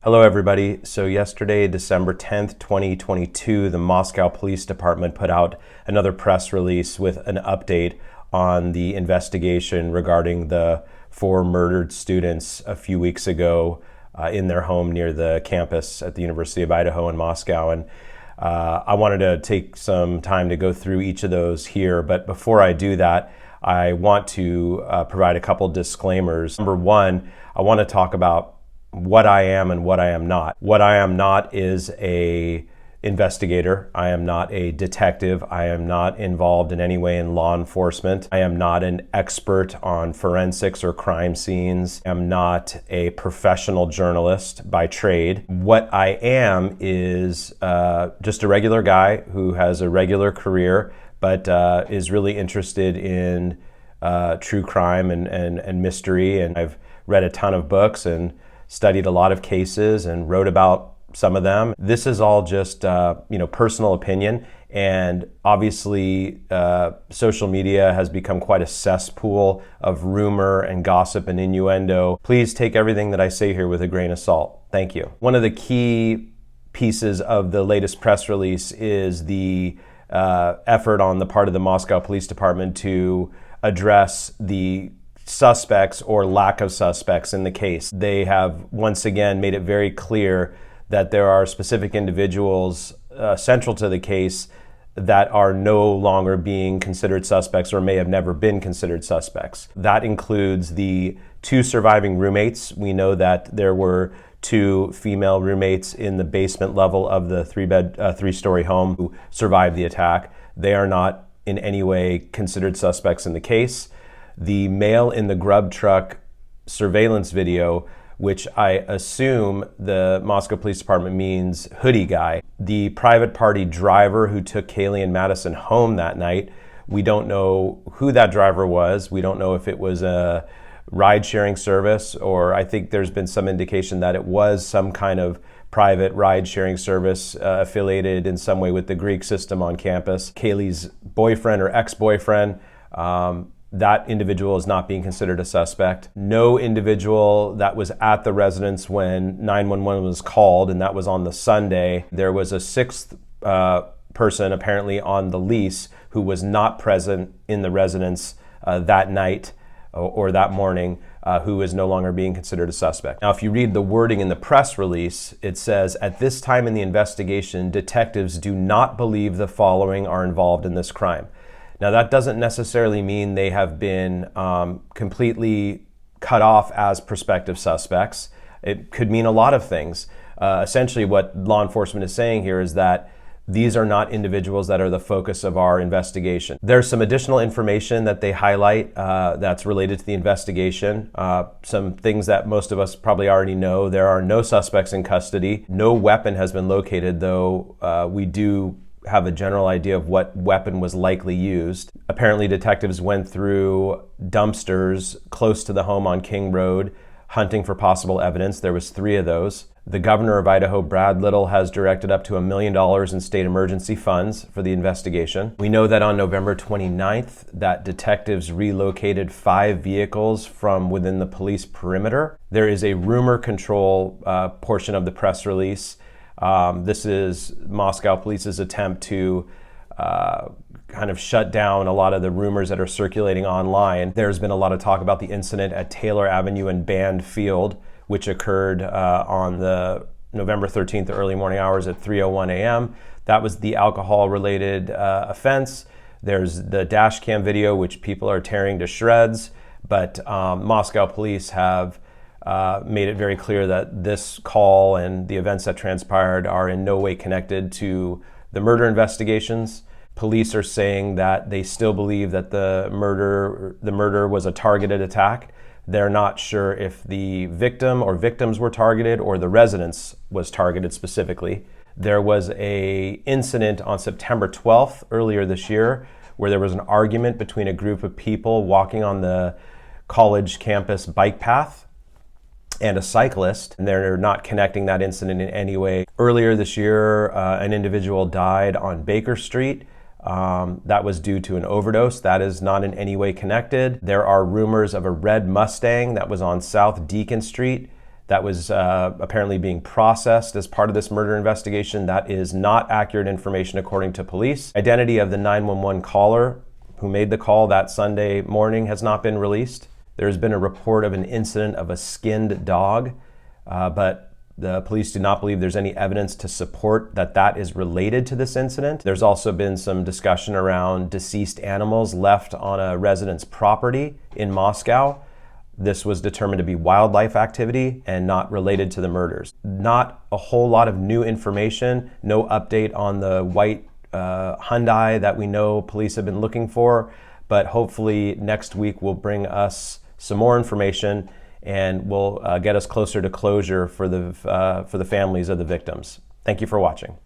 Hello everybody. So yesterday, December 10th, 2022, the Moscow Police Department put out another press release with an update on the investigation regarding the 4 murdered students a few weeks ago in their home near the campus at the University of Idaho in Moscow. And I wanted to take some time to go through each of those here. But before I do that, I want to provide a couple disclaimers. Number one, I want to talk about what I am and what I am not. What I am not is a investigator. I am not a detective. I am not involved in any way in law enforcement. I am not an expert on forensics or crime scenes. I am not a professional journalist by trade. What I am is just a regular guy who has a regular career, but is really interested in true crime and mystery. And I've read a ton of books and studied a lot of cases and wrote about some of them. This is all just personal opinion, and obviously social media has become quite a cesspool of rumor and gossip and innuendo. Please take everything that I say here with a grain of salt. Thank you. One of the key pieces of the latest press release is the effort on the part of the Moscow Police Department to address the suspects or lack of suspects in the case. They have once again made it very clear that there are specific individuals central to the case that are no longer being considered suspects or may have never been considered suspects. That includes the 2 surviving roommates. We know that there were 2 female roommates in the basement level of the 3-story home who survived the attack. They are not in any way considered suspects in the case. The male in the grub truck surveillance video, which I assume the Moscow Police Department means hoodie guy. The private party driver who took Kaylee and Madison home that night, we don't know who that driver was. We don't know if it was a ride-sharing service, or I think there's been some indication that it was some kind of private ride-sharing service affiliated in some way with the Greek system on campus. Kaylee's boyfriend or ex-boyfriend, that individual is not being considered a suspect. No individual that was at the residence when 911 was called, and that was on the Sunday. There was a 6th person apparently on the lease who was not present in the residence that night or that morning, who is no longer being considered a suspect. Now, if you read the wording in the press release, it says, "At this time in the investigation, detectives do not believe the following are involved in this crime." Now, that doesn't necessarily mean they have been completely cut off as prospective suspects. It could mean a lot of things. Essentially, what law enforcement is saying here is that these are not individuals that are the focus of our investigation. There's some additional information that they highlight that's related to the investigation. Some things that most of us probably already know. There are no suspects in custody. No weapon has been located, though we do have a general idea of what weapon was likely used. Apparently, detectives went through dumpsters close to the home on King Road, hunting for possible evidence. There was 3 of those. The governor of Idaho, Brad Little, has directed up to $1 million in state emergency funds for the investigation. We know that on November 29th, that detectives relocated 5 vehicles from within the police perimeter. There is a rumor control portion of the press release. This is Moscow Police's attempt to kind of shut down a lot of the rumors that are circulating online. There's been a lot of talk about the incident at Taylor Avenue and Band Field, which occurred on the November 13th, the early morning hours at 3:01 a.m. That was the alcohol-related offense. There's the dash cam video, which people are tearing to shreds, but Moscow Police have made it very clear that this call and the events that transpired are in no way connected to the murder investigations. Police are saying that they still believe that the murder was a targeted attack. They're not sure if the victim or victims were targeted or the residence was targeted specifically. There was an incident on September 12th earlier this year where there was an argument between a group of people walking on the college campus bike path and a cyclist, and they're not connecting that incident in any way. Earlier this year, an individual died on Baker Street. That was due to an overdose. That is not in any way connected. There are rumors of a red Mustang that was on South Deacon Street that was apparently being processed as part of this murder investigation. That is not accurate information according to police. Identity of the 911 caller who made the call that Sunday morning has not been released. There's been a report of an incident of a skinned dog, but the police do not believe there's any evidence to support that that is related to this incident. There's also been some discussion around deceased animals left on a resident's property in Moscow. This was determined to be wildlife activity and not related to the murders. Not a whole lot of new information, no update on the white Hyundai that we know police have been looking for, but hopefully next week will bring us some more information and will get us closer to closure for the families of the victims. Thank you for watching.